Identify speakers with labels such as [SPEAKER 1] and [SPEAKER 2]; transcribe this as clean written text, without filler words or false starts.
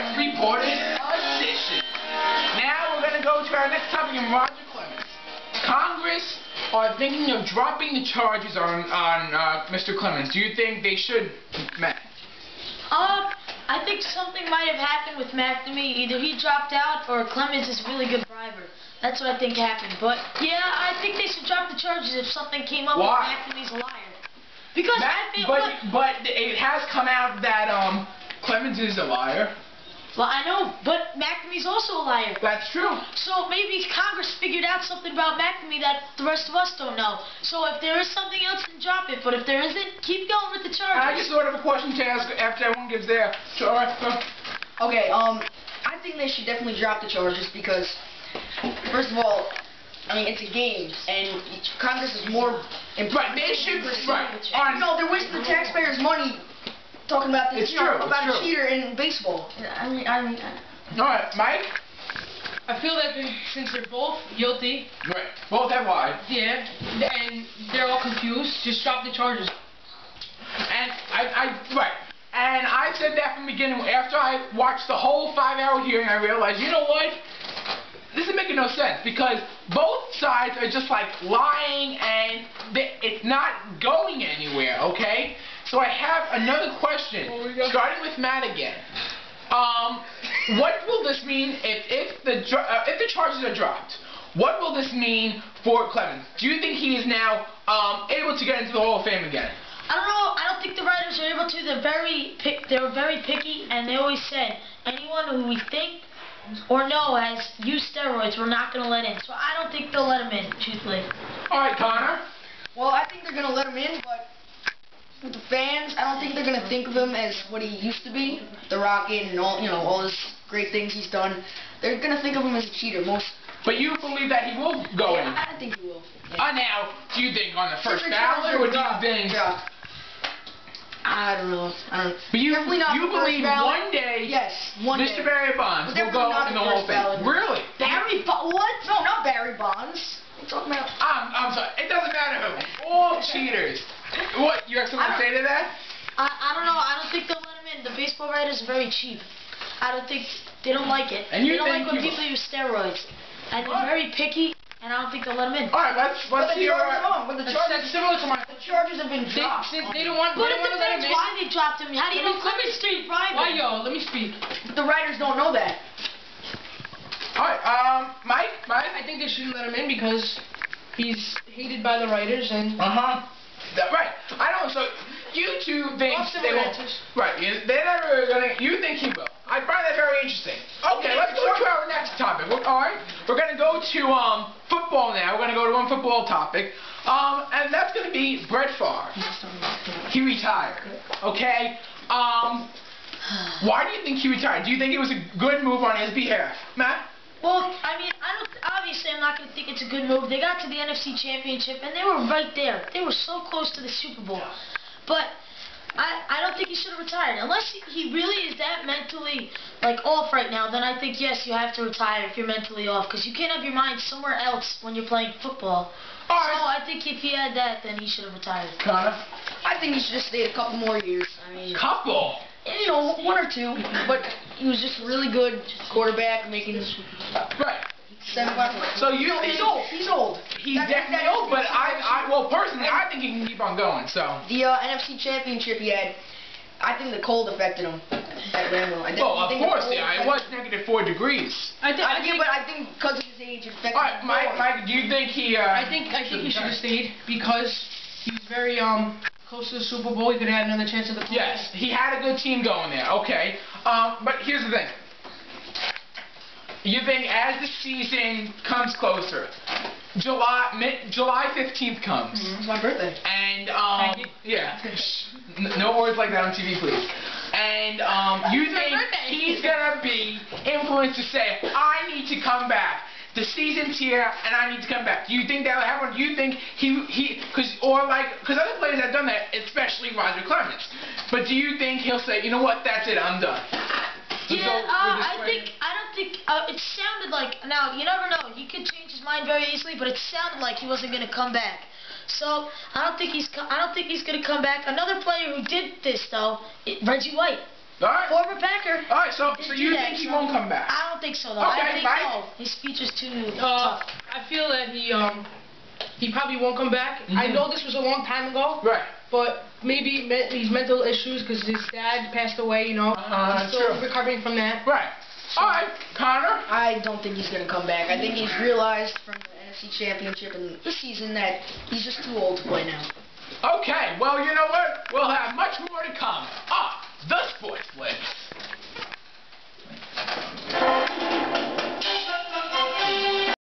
[SPEAKER 1] Sports Reported Edition. Now we're going to go to our next topic in Roger Clemens. Congress are thinking of dropping the charges on Mr. Clemens. Do you think they should, Matt?
[SPEAKER 2] I think something might have happened with McNamee. Either he dropped out or Clemens is a really good briber. That's what I think happened. But yeah, I think they should drop the charges if something came up.
[SPEAKER 1] Why?
[SPEAKER 2] With McNamee's a liar. Because I feel
[SPEAKER 1] but it has come out that Clemens is a liar.
[SPEAKER 2] Well, I know, but McNamee's also a liar.
[SPEAKER 1] That's true.
[SPEAKER 2] So maybe Congress figured out something about McNamee that the rest of us don't know. So if there is something else, then drop it. But if there isn't, keep going with the charges.
[SPEAKER 1] I just thought of a question to ask after everyone gives their charge.
[SPEAKER 3] Okay, I think they should definitely drop the charges because, first of all, I mean, it's a game, and Congress is more important.
[SPEAKER 1] Right, they should, right.
[SPEAKER 3] No, they're wasting the taxpayers' money talking about this, about a cheater in baseball. I mean.
[SPEAKER 1] Alright, Mike?
[SPEAKER 4] I feel that since they're both guilty.
[SPEAKER 1] Right, both have lied.
[SPEAKER 4] Yeah, and they're all confused, just drop the charges.
[SPEAKER 1] And right. And I said that from the beginning. After I watched the whole 5-hour hearing, I realized, you know what? This is making no sense because both sides are just like lying and it's not going anywhere, okay? So I have another question, starting with Matt again. What will this mean if the charges are dropped? What will this mean for Clemens? Do you think he is now able to get into the Hall of Fame again?
[SPEAKER 2] I don't know. I don't think the writers are able to. They were very picky, and they always said anyone who we think or know has used steroids, we're not going to let in. So I don't think they'll let him in, truthfully.
[SPEAKER 1] All right, Connor.
[SPEAKER 3] Well, I think they're going to let him in, but with the fans, I don't think they're going to think of him as what he used to be, the Rocket and all his great things he's done. They're going to think of him as a cheater.
[SPEAKER 1] But you believe that he will go in?
[SPEAKER 3] I think he will. Yeah.
[SPEAKER 1] Now, do you think on the first ballot, or do you think?
[SPEAKER 3] Yeah. I don't know.
[SPEAKER 1] But you believe one day,
[SPEAKER 3] yes, one
[SPEAKER 1] Mr.
[SPEAKER 3] day.
[SPEAKER 1] Barry Bonds will go in the Hall of Fame. Really?
[SPEAKER 3] Barry Bonds? What? No, not Barry Bonds. What are you talking about?
[SPEAKER 1] I'm sorry. It doesn't matter who. All cheaters. What? You have something to say to that?
[SPEAKER 2] I don't know. I don't think they'll let him in. The baseball writers are very cheap. I don't think they don't like it.
[SPEAKER 1] And you
[SPEAKER 2] they don't
[SPEAKER 1] think
[SPEAKER 2] like when people use steroids. And they're very picky. And I don't think they'll let him in.
[SPEAKER 1] All right, let's hear.
[SPEAKER 3] That's
[SPEAKER 1] similar to my.
[SPEAKER 3] The charges have been dropped.
[SPEAKER 4] They don't want.
[SPEAKER 2] But it
[SPEAKER 4] to let him
[SPEAKER 2] depends
[SPEAKER 4] in.
[SPEAKER 2] why they dropped him. How do you know Clemens Street bribed him?
[SPEAKER 4] Why, yo? Let me speak.
[SPEAKER 3] The writers don't know that.
[SPEAKER 1] All right, Mike.
[SPEAKER 4] I think they shouldn't let him in because he's hated by the writers and.
[SPEAKER 1] Right. I don't. So you two think they won't. Right. They're never gonna. You think he will. I find that very interesting. Okay, let's go to our next topic. All right, we're gonna go to football now. We're gonna go to one football topic, and that's gonna be Brett Favre. He retired. Okay. Why do you think he retired? Do you think it was a good move on his behalf, Matt?
[SPEAKER 2] Well, I mean, obviously I'm not going to think it's a good move. They got to the NFC Championship, and they were right there. They were so close to the Super Bowl. But I don't think he should have retired. Unless he really is that mentally, off right now, then I think, yes, you have to retire if you're mentally off. Because you can't have your mind somewhere else when you're playing football. So I think if he had that, then he should have retired.
[SPEAKER 1] Connor?
[SPEAKER 3] I think he should have stayed a couple more years. I mean,
[SPEAKER 1] couple?
[SPEAKER 3] You know, 1 or 2, but he was just a really good quarterback, making
[SPEAKER 1] right.
[SPEAKER 3] 75.
[SPEAKER 1] So you
[SPEAKER 3] he's old. He's old.
[SPEAKER 1] He's definitely old, but well, personally, I think he can keep on going. So
[SPEAKER 3] the NFC Championship he had, I think the cold affected him at Lambeau.
[SPEAKER 1] Well, of course, yeah, it was -4 degrees.
[SPEAKER 3] But I think because of his age, it affected
[SPEAKER 1] all right,
[SPEAKER 3] him.
[SPEAKER 1] Mike, do you think he?
[SPEAKER 4] I think he should have stayed because he's very close to the Super Bowl. He could have had another chance at the playoffs.
[SPEAKER 1] Yes, he had a good team going there. Okay, but here's the thing. You think as the season comes closer, July 15th comes.
[SPEAKER 3] It's my birthday.
[SPEAKER 1] And yeah, no words like that on TV, please. And you think he's gonna be influenced to say, I need to come back. The season's here, and I need to come back. Do you think that'll happen? Do you think because other players have done that, especially Roger Clemens. But do you think he'll say, you know what, that's it, I'm done?
[SPEAKER 2] Yeah, I don't think, it sounded like, now, you never know, he could change his mind very easily, but it sounded like he wasn't going to come back. So, I don't think he's going to come back. Another player who did this, though, Reggie White.
[SPEAKER 1] All right.
[SPEAKER 2] Former Packer.
[SPEAKER 1] All right, so
[SPEAKER 2] Didn't
[SPEAKER 1] you
[SPEAKER 2] do
[SPEAKER 1] think
[SPEAKER 2] that,
[SPEAKER 1] he
[SPEAKER 2] so
[SPEAKER 1] won't come back?
[SPEAKER 2] I don't think so, though.
[SPEAKER 1] Okay,
[SPEAKER 2] I think
[SPEAKER 1] Mike?
[SPEAKER 2] no. His speech is too tough.
[SPEAKER 4] I feel that he probably won't come back. I know this was a long time ago.
[SPEAKER 1] Right.
[SPEAKER 4] But maybe these mental issues because his dad passed away, you know. He's still
[SPEAKER 1] True.
[SPEAKER 4] recovering from that.
[SPEAKER 1] Right. All right, Connor.
[SPEAKER 3] I don't think he's going to come back. I think he's realized from the NFC Championship and the season that he's just too old to play now.
[SPEAKER 1] Okay, well, you know what? We'll have much more to come. The Sports Blitz.